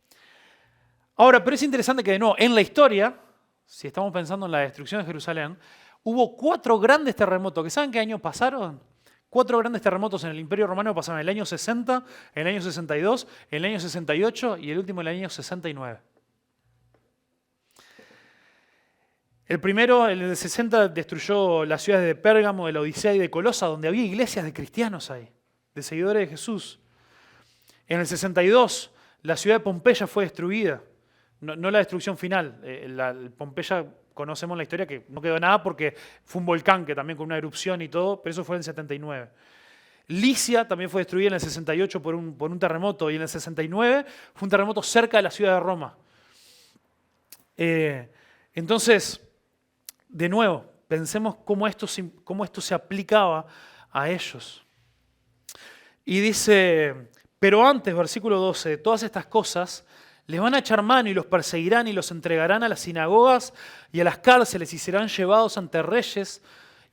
Ahora, pero es interesante que de nuevo, en la historia, si estamos pensando en la destrucción de Jerusalén, hubo 4 grandes terremotos. ¿Que saben qué año pasaron? 4 grandes terremotos en el Imperio Romano pasaron en el año 60, en el año 62, en el año 68 y el último en el año 69. El primero, el del 60, destruyó las ciudades de Pérgamo, de la Odisea y de Colosa, donde había iglesias de cristianos ahí, de seguidores de Jesús. En el 62, la ciudad de Pompeya fue destruida. No la destrucción final. Pompeya, conocemos la historia que no quedó nada porque fue un volcán que también con una erupción y todo, pero eso fue en el 79. Licia también fue destruida en el 68 por un terremoto y en el 69 fue un terremoto cerca de la ciudad de Roma. Entonces, de nuevo, pensemos cómo esto se aplicaba a ellos. Y dice, pero antes, versículo 12, de todas estas cosas, les van a echar mano y los perseguirán y los entregarán a las sinagogas y a las cárceles y serán llevados ante reyes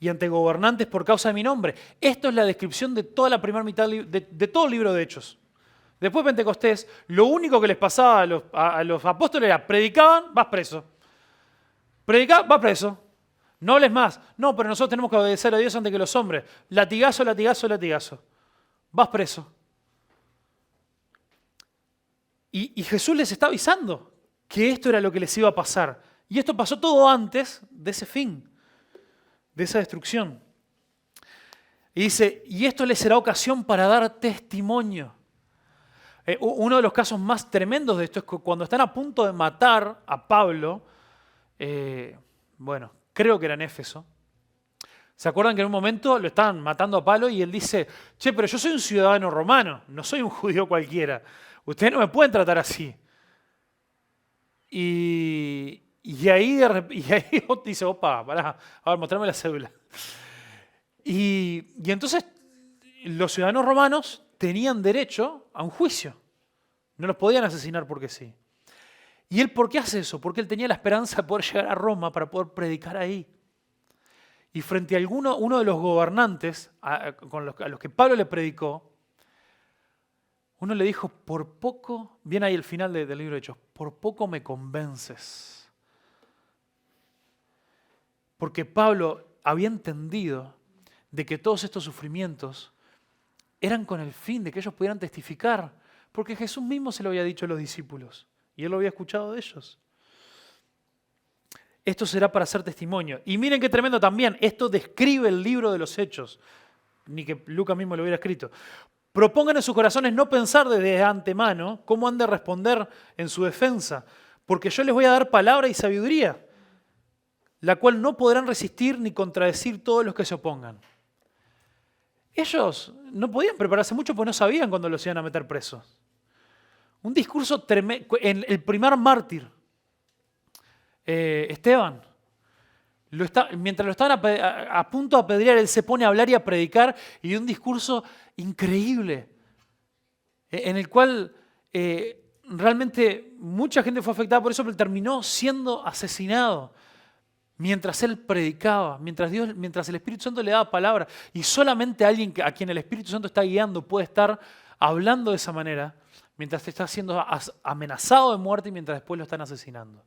y ante gobernantes por causa de mi nombre. Esto es la descripción de toda la primera mitad de todo el libro de Hechos. Después de Pentecostés, lo único que les pasaba a los apóstoles era, predicaban, vas preso. Predicá, vas preso. No hables más. No, pero nosotros tenemos que obedecer a Dios antes que los hombres. Latigazo, latigazo, latigazo. Vas preso. Y Jesús les está avisando que esto era lo que les iba a pasar. Y esto pasó todo antes de ese fin, de esa destrucción. Y dice, y esto les será ocasión para dar testimonio. Uno de los casos más tremendos de esto es que cuando están a punto de matar a Pablo, creo que era en Éfeso. ¿Se acuerdan que en un momento lo estaban matando a Pablo y él dice, che, pero yo soy un ciudadano romano, no soy un judío cualquiera. Ustedes no me pueden tratar así. Y ahí dice, opa, pará, a ver, mostrame la cédula. Y entonces los ciudadanos romanos tenían derecho a un juicio. No los podían asesinar porque sí. ¿Y él por qué hace eso? Porque él tenía la esperanza de poder llegar a Roma para poder predicar ahí. Y frente a uno de los gobernantes a los que Pablo le predicó, uno le dijo, por poco, viene ahí el final del libro de Hechos, por poco me convences. Porque Pablo había entendido de que todos estos sufrimientos eran con el fin de que ellos pudieran testificar, porque Jesús mismo se lo había dicho a los discípulos y él lo había escuchado de ellos. Esto será para hacer testimonio. Y miren qué tremendo también, esto describe el libro de los Hechos, ni que Lucas mismo lo hubiera escrito. Propongan en sus corazones no pensar desde antemano cómo han de responder en su defensa, porque yo les voy a dar palabra y sabiduría, la cual no podrán resistir ni contradecir todos los que se opongan. Ellos no podían prepararse mucho porque no sabían cuándo los iban a meter presos. Un discurso tremendo. El primer mártir, Esteban, mientras lo estaban a punto de apedrear, él se pone a hablar y a predicar y dio un discurso increíble en el cual realmente mucha gente fue afectada por eso, pero terminó siendo asesinado mientras él predicaba, mientras el Espíritu Santo le daba palabra. Y solamente alguien a quien el Espíritu Santo está guiando puede estar hablando de esa manera mientras está siendo amenazado de muerte y mientras después lo están asesinando.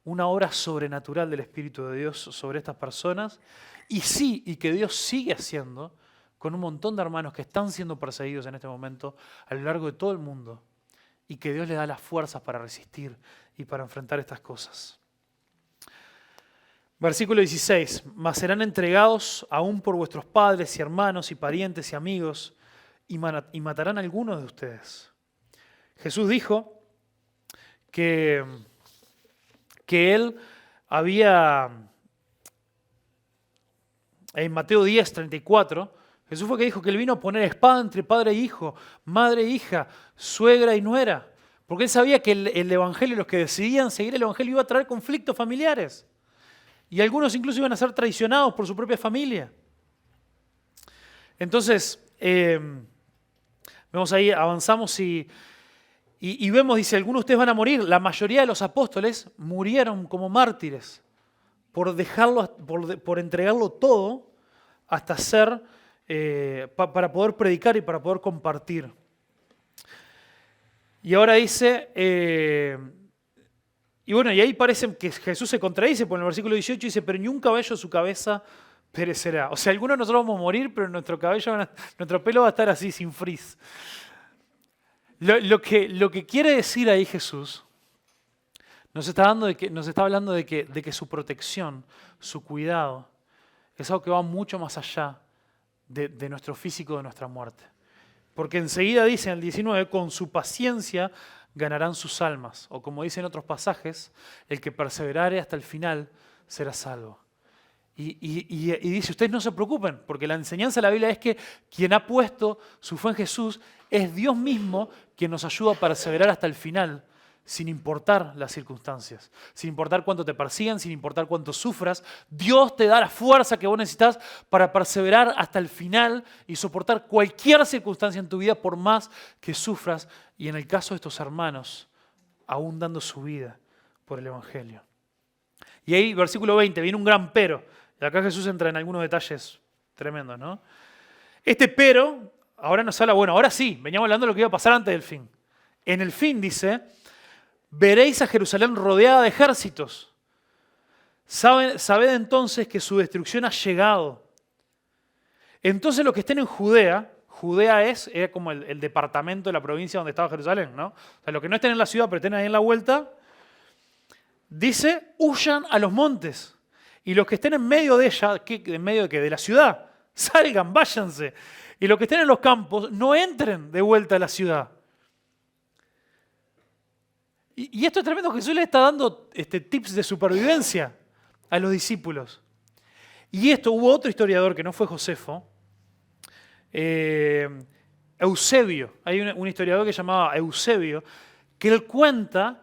Una obra sobrenatural del Espíritu de Dios sobre estas personas y que Dios sigue haciendo con un montón de hermanos que están siendo perseguidos en este momento a lo largo de todo el mundo y que Dios les da las fuerzas para resistir y para enfrentar estas cosas. Versículo 16, mas serán entregados aún por vuestros padres y hermanos y parientes y amigos y matarán a algunos de ustedes. Jesús dijo que él había, en Mateo 10, 34, Jesús fue que dijo que él vino a poner espada entre padre e hijo, madre e hija, suegra y nuera, porque él sabía que el evangelio, los que decidían seguir el evangelio, iba a traer conflictos familiares. Y algunos incluso iban a ser traicionados por su propia familia. Entonces, vemos ahí, avanzamos y Y vemos, dice, algunos de ustedes van a morir. La mayoría de los apóstoles murieron como mártires por dejarlo, por entregarlo todo hasta ser, para poder predicar y para poder compartir. Y ahora dice, y bueno, y ahí parece que Jesús se contradice, porque en el versículo 18 dice, pero ni un cabello de su cabeza perecerá. O sea, algunos de nosotros vamos a morir, pero nuestro pelo va a estar así, sin frizz. Lo que quiere decir ahí Jesús, nos está hablando de que su protección, su cuidado, es algo que va mucho más allá de nuestro físico, de nuestra muerte. Porque enseguida dice en el 19, con su paciencia ganarán sus almas. O como dice en otros pasajes, el que perseverare hasta el final será salvo. Y dice, ustedes no se preocupen, porque la enseñanza de la Biblia es que quien ha puesto su fe en Jesús es Dios mismo quien nos ayuda a perseverar hasta el final, sin importar las circunstancias, sin importar cuánto te persigan, sin importar cuánto sufras. Dios te da la fuerza que vos necesitas para perseverar hasta el final y soportar cualquier circunstancia en tu vida por más que sufras. Y en el caso de estos hermanos, aún dando su vida por el Evangelio. Y ahí, versículo 20, viene un gran pero. Y acá Jesús entra en algunos detalles tremendos, ¿no? Este pero, ahora nos habla, bueno, ahora sí, veníamos hablando de lo que iba a pasar antes del fin. En el fin, dice, veréis a Jerusalén rodeada de ejércitos. Sabed entonces que su destrucción ha llegado. Entonces los que estén en Judea era como el departamento de la provincia donde estaba Jerusalén, ¿no? O sea, los que no estén en la ciudad, pero estén ahí en la vuelta, dice, huyan a los montes. Y los que estén en medio de ella, ¿en medio de qué? De la ciudad, salgan, váyanse. Y los que estén en los campos, no entren de vuelta a la ciudad. Y esto es tremendo, Jesús le está dando tips de supervivencia a los discípulos. Y esto hubo otro historiador que no fue Josefo, Eusebio. Hay un historiador que se llamaba Eusebio, que él cuenta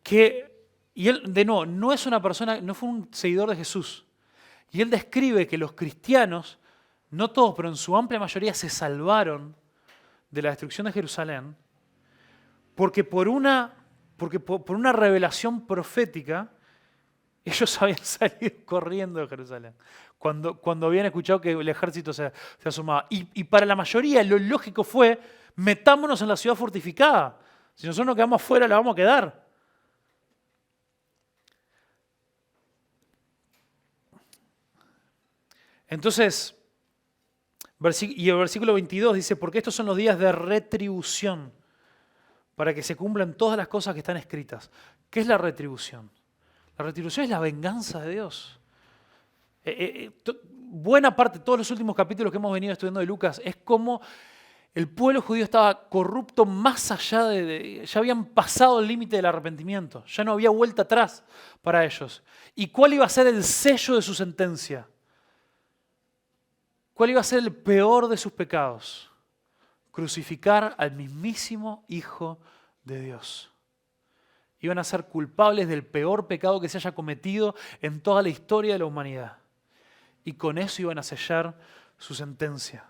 que, y él de no es una persona, no fue un seguidor de Jesús. Y él describe que los cristianos, no todos, pero en su amplia mayoría, se salvaron de la destrucción de Jerusalén, porque por una revelación profética, ellos habían salido corriendo de Jerusalén, cuando habían escuchado que el ejército se asomaba. Y para la mayoría lo lógico fue, metámonos en la ciudad fortificada. Si nosotros nos quedamos afuera, la vamos a quedar. Entonces, y el versículo 22 dice, porque estos son los días de retribución, para que se cumplan todas las cosas que están escritas. ¿Qué es la retribución? La retribución es la venganza de Dios. Buena parte, todos los últimos capítulos que hemos venido estudiando de Lucas, es como el pueblo judío estaba corrupto más allá ya habían pasado el límite del arrepentimiento, ya no había vuelta atrás para ellos. ¿Y cuál iba a ser el sello de su sentencia? ¿Cuál iba a ser el peor de sus pecados? Crucificar al mismísimo Hijo de Dios. Iban a ser culpables del peor pecado que se haya cometido en toda la historia de la humanidad. Y con eso iban a sellar su sentencia.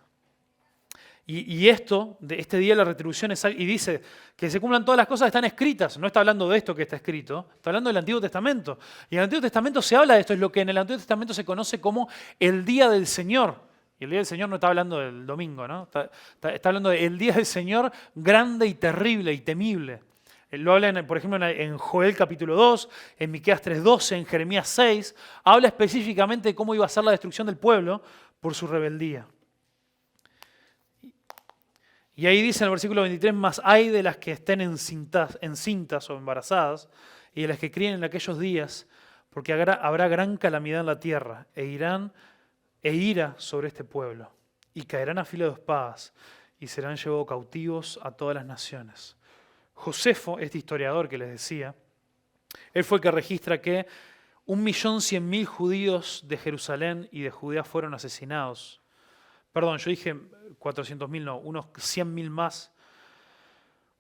Y este día de la retribución y dice que se cumplan todas las cosas que están escritas. No está hablando de esto que está escrito, está hablando del Antiguo Testamento. Y en el Antiguo Testamento se habla de esto, es lo que en el Antiguo Testamento se conoce como el Día del Señor. Y el Día del Señor no está hablando del domingo, ¿no? Está hablando del Día del Señor grande y terrible y temible. Lo habla, por ejemplo, en Joel capítulo 2, en Miqueas 3:12, en Jeremías 6. Habla específicamente de cómo iba a ser la destrucción del pueblo por su rebeldía. Y ahí dice en el versículo 23, más hay de las que estén encintas o embarazadas y de las que críen en aquellos días, porque habrá gran calamidad en la tierra e ira sobre este pueblo, y caerán a filo de espadas, y serán llevados cautivos a todas las naciones. Josefo, este historiador que les decía, él fue el que registra que 1.100.000 judíos de Jerusalén y de Judea fueron asesinados. Perdón, yo dije 400.000, no, unos 100.000 más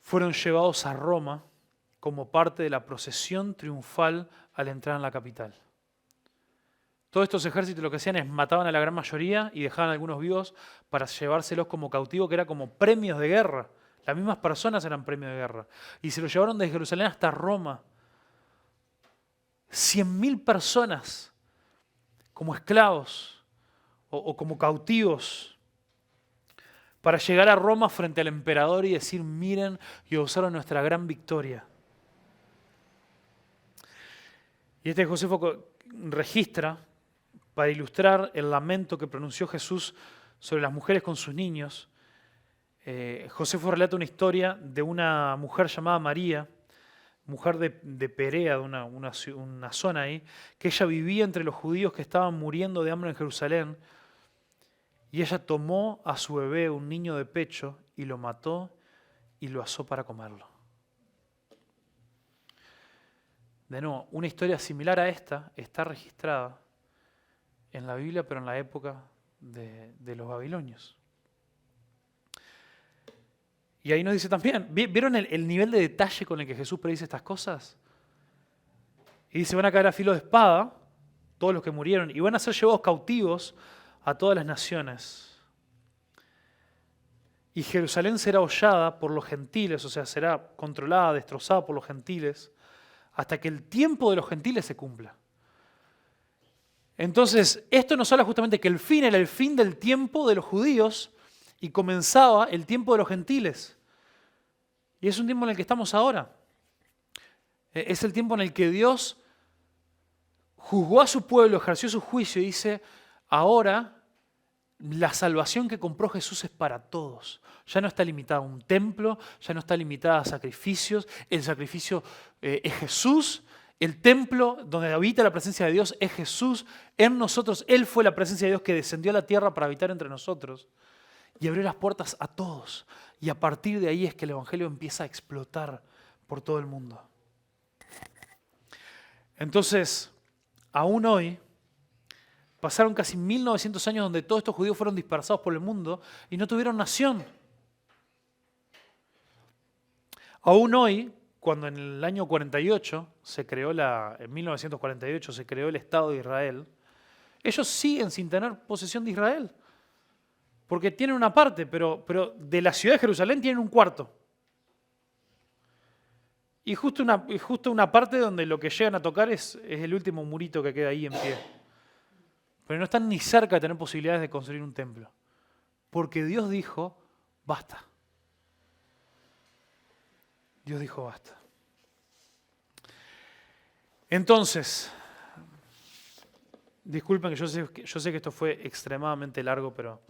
fueron llevados a Roma como parte de la procesión triunfal al entrar en la capital. Todos estos ejércitos lo que hacían es mataban a la gran mayoría y dejaban a algunos vivos para llevárselos como cautivos, que era como premios de guerra. Las mismas personas eran premio de guerra. Y se lo llevaron desde Jerusalén hasta Roma. 100.000 personas como esclavos o como cautivos para llegar a Roma frente al emperador y decir, miren, y observen nuestra gran victoria. Y este Josefo registra, para ilustrar el lamento que pronunció Jesús sobre las mujeres con sus niños, Josefo relata una historia de una mujer llamada María, mujer de Perea, de una zona ahí, que ella vivía entre los judíos que estaban muriendo de hambre en Jerusalén, y ella tomó a su bebé, un niño de pecho, y lo mató y lo asó para comerlo. De nuevo, una historia similar a esta está registrada en la Biblia, pero en la época de los babilonios. Y ahí nos dice también, ¿vieron el nivel de detalle con el que Jesús predice estas cosas? Y dice, van a caer a filo de espada todos los que murieron y van a ser llevados cautivos a todas las naciones. Y Jerusalén será hollada por los gentiles, o sea, será controlada, destrozada por los gentiles, hasta que el tiempo de los gentiles se cumpla. Entonces, esto nos habla justamente que el fin era el fin del tiempo de los judíos y comenzaba el tiempo de los gentiles. Y es un tiempo en el que estamos ahora. Es el tiempo en el que Dios juzgó a su pueblo, ejerció su juicio y dice, ahora la salvación que compró Jesús es para todos. Ya no está limitada a un templo, ya no está limitada a sacrificios. El sacrificio es Jesús. El templo donde habita la presencia de Dios es Jesús en nosotros. Él fue la presencia de Dios que descendió a la tierra para habitar entre nosotros. Y abrió las puertas a todos. Y a partir de ahí es que el Evangelio empieza a explotar por todo el mundo. Entonces, aún hoy, pasaron casi 1900 años donde todos estos judíos fueron dispersados por el mundo y no tuvieron nación. Aún hoy, cuando en el año 48 en 1948 se creó el Estado de Israel, ellos siguen sin tener posesión de Israel. Porque tienen una parte, pero de la ciudad de Jerusalén tienen un cuarto. Y justo una parte donde lo que llegan a tocar es el último murito que queda ahí en pie. Pero no están ni cerca de tener posibilidades de construir un templo. Porque Dios dijo, basta. Dios dijo, basta. Entonces, disculpen que yo sé que esto fue extremadamente largo, pero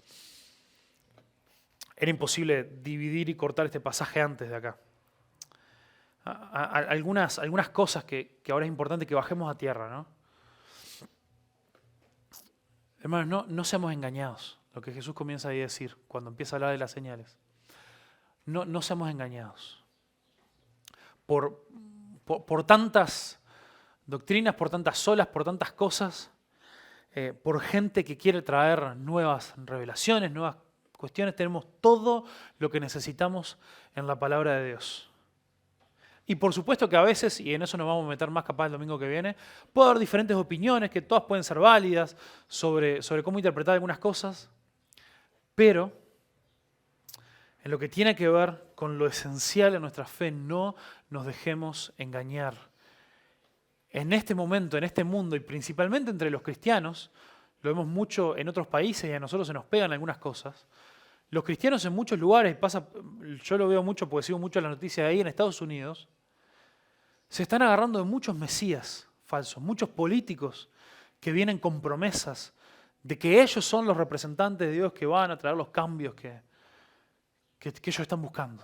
era imposible dividir y cortar este pasaje antes de acá. Algunas cosas que ahora es importante que bajemos a tierra, ¿no? Hermanos, no seamos engañados, lo que Jesús comienza a decir cuando empieza a hablar de las señales. No seamos engañados. Por tantas doctrinas, por tantas olas, por tantas cosas, por gente que quiere traer nuevas revelaciones, nuevas cuestiones, tenemos todo lo que necesitamos en la palabra de Dios. Y por supuesto que a veces, y en eso nos vamos a meter más capaz el domingo que viene, puede haber diferentes opiniones que todas pueden ser válidas sobre cómo interpretar algunas cosas, pero en lo que tiene que ver con lo esencial de nuestra fe, no nos dejemos engañar. En este momento, en este mundo, y principalmente entre los cristianos, lo vemos mucho en otros países y a nosotros se nos pegan algunas cosas. Los cristianos en muchos lugares, yo lo veo mucho porque sigo mucho las noticias de ahí en Estados Unidos, se están agarrando de muchos mesías falsos, muchos políticos que vienen con promesas de que ellos son los representantes de Dios que van a traer los cambios que ellos están buscando.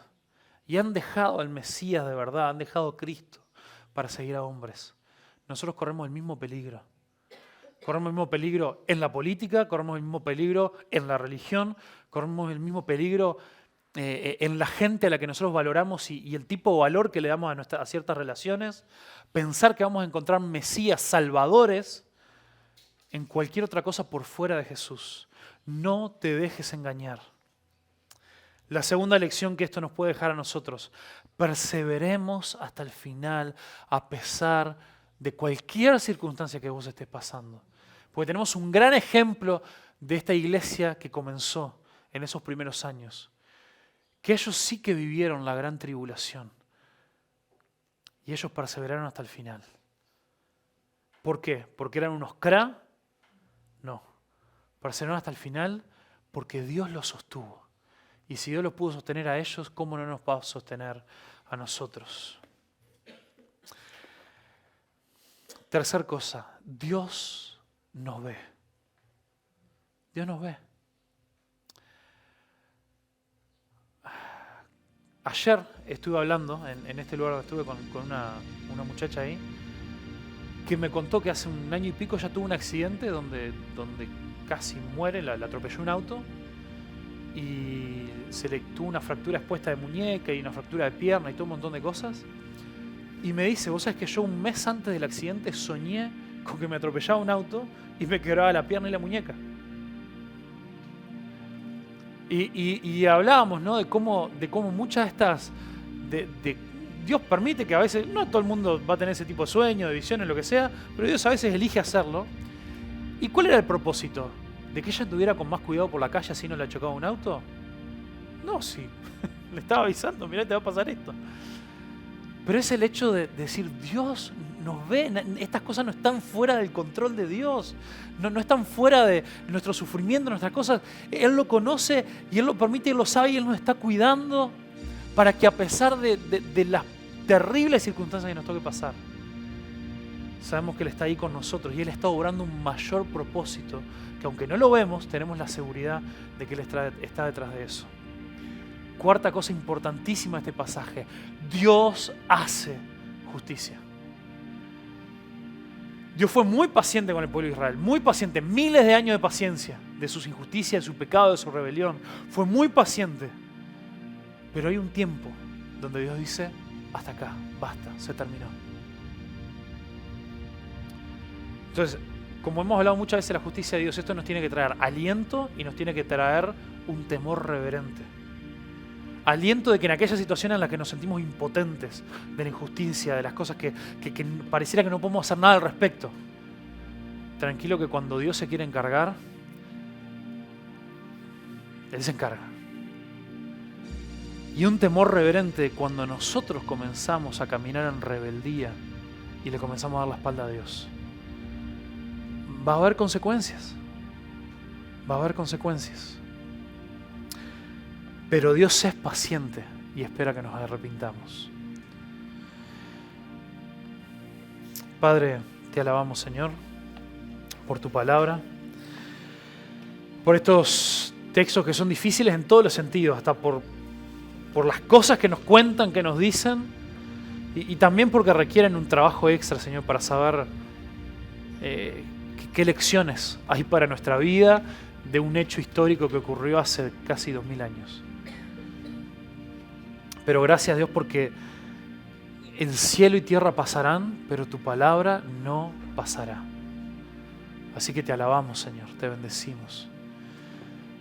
Y han dejado al Mesías de verdad, han dejado a Cristo para seguir a hombres. Nosotros corremos el mismo peligro. Corremos el mismo peligro en la política, corremos el mismo peligro en la religión, corremos el mismo peligro en la gente a la que nosotros valoramos y el tipo de valor que le damos a ciertas relaciones. Pensar que vamos a encontrar mesías salvadores en cualquier otra cosa por fuera de Jesús. No te dejes engañar. La segunda lección que esto nos puede dejar a nosotros: perseveremos hasta el final a pesar de cualquier circunstancia que vos estés pasando. Porque tenemos un gran ejemplo de esta iglesia que comenzó en esos primeros años, que ellos sí que vivieron la gran tribulación y ellos perseveraron hasta el final. ¿Por qué? ¿Porque eran unos cra? No. Perseveraron hasta el final porque Dios los sostuvo. Y si Dios los pudo sostener a ellos, ¿cómo no nos va a sostener a nosotros? Tercer cosa, Dios nos ve. Dios nos ve. Ayer estuve hablando, en este lugar donde estuve con una muchacha ahí, que me contó que hace un año y pico ya tuvo un accidente donde casi muere, la atropelló un auto y se le tuvo una fractura expuesta de muñeca y una fractura de pierna y todo un montón de cosas. Y me dice, vos sabés que yo un mes antes del accidente soñé con que me atropellaba un auto y me quebraba la pierna y la muñeca. Y hablábamos, ¿no? de cómo muchas de estas... Dios permite que a veces, no todo el mundo va a tener ese tipo de sueños, de visiones, lo que sea, pero Dios a veces elige hacerlo. ¿Y cuál era el propósito? ¿De que ella anduviera con más cuidado por la calle así no le chocaba un auto? No, sí. Le estaba avisando, mirá, te va a pasar esto. Pero es el hecho de decir, Dios nos ve, estas cosas no están fuera del control de Dios, no están fuera de nuestro sufrimiento, nuestras cosas. Él lo conoce y Él lo permite, Él lo sabe y Él nos está cuidando para que a pesar de las terribles circunstancias que nos toque pasar, sabemos que Él está ahí con nosotros y Él está obrando un mayor propósito, que aunque no lo vemos, tenemos la seguridad de que Él está detrás de eso. Cuarta cosa importantísima de este pasaje, Dios hace justicia. Dios fue muy paciente con el pueblo de Israel, muy paciente, miles de años de paciencia, de sus injusticias, de su pecado, de su rebelión. Fue muy paciente. Pero hay un tiempo donde Dios dice, hasta acá, basta, se terminó. Entonces, como hemos hablado muchas veces de la justicia de Dios, esto nos tiene que traer aliento y nos tiene que traer un temor reverente. Aliento de que en aquella situación en la que nos sentimos impotentes, de la injusticia, de las cosas que pareciera que no podemos hacer nada al respecto. Tranquilo que cuando Dios se quiere encargar, Él se encarga. Y un temor reverente cuando nosotros comenzamos a caminar en rebeldía y le comenzamos a dar la espalda a Dios. Va a haber consecuencias. Va a haber consecuencias. Pero Dios es paciente y espera que nos arrepintamos. Padre, te alabamos, Señor, por tu palabra, por estos textos que son difíciles en todos los sentidos, hasta por las cosas que nos cuentan, que nos dicen, y también porque requieren un trabajo extra, Señor, para saber qué lecciones hay para nuestra vida de un hecho histórico que ocurrió hace casi 2000 años. Pero gracias, Dios, porque el cielo y tierra pasarán, pero tu palabra no pasará. Así que te alabamos, Señor, te bendecimos.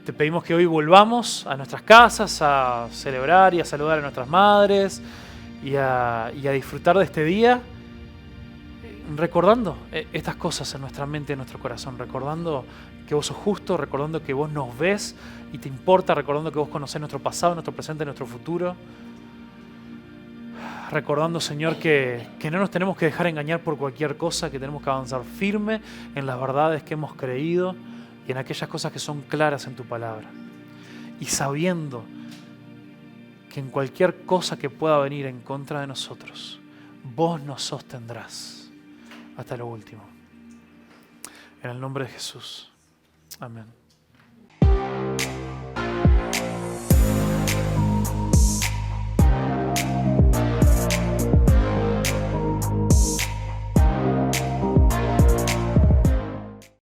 Te pedimos que hoy volvamos a nuestras casas a celebrar y a saludar a nuestras madres y a disfrutar de este día, recordando estas cosas en nuestra mente y en nuestro corazón, recordando que vos sos justo, recordando que vos nos ves y te importa, recordando que vos conocés nuestro pasado, nuestro presente y nuestro futuro. Recordando, Señor, que no nos tenemos que dejar engañar por cualquier cosa, que tenemos que avanzar firme en las verdades que hemos creído y en aquellas cosas que son claras en tu palabra. Y sabiendo que en cualquier cosa que pueda venir en contra de nosotros, vos nos sostendrás hasta lo último. En el nombre de Jesús. Amén.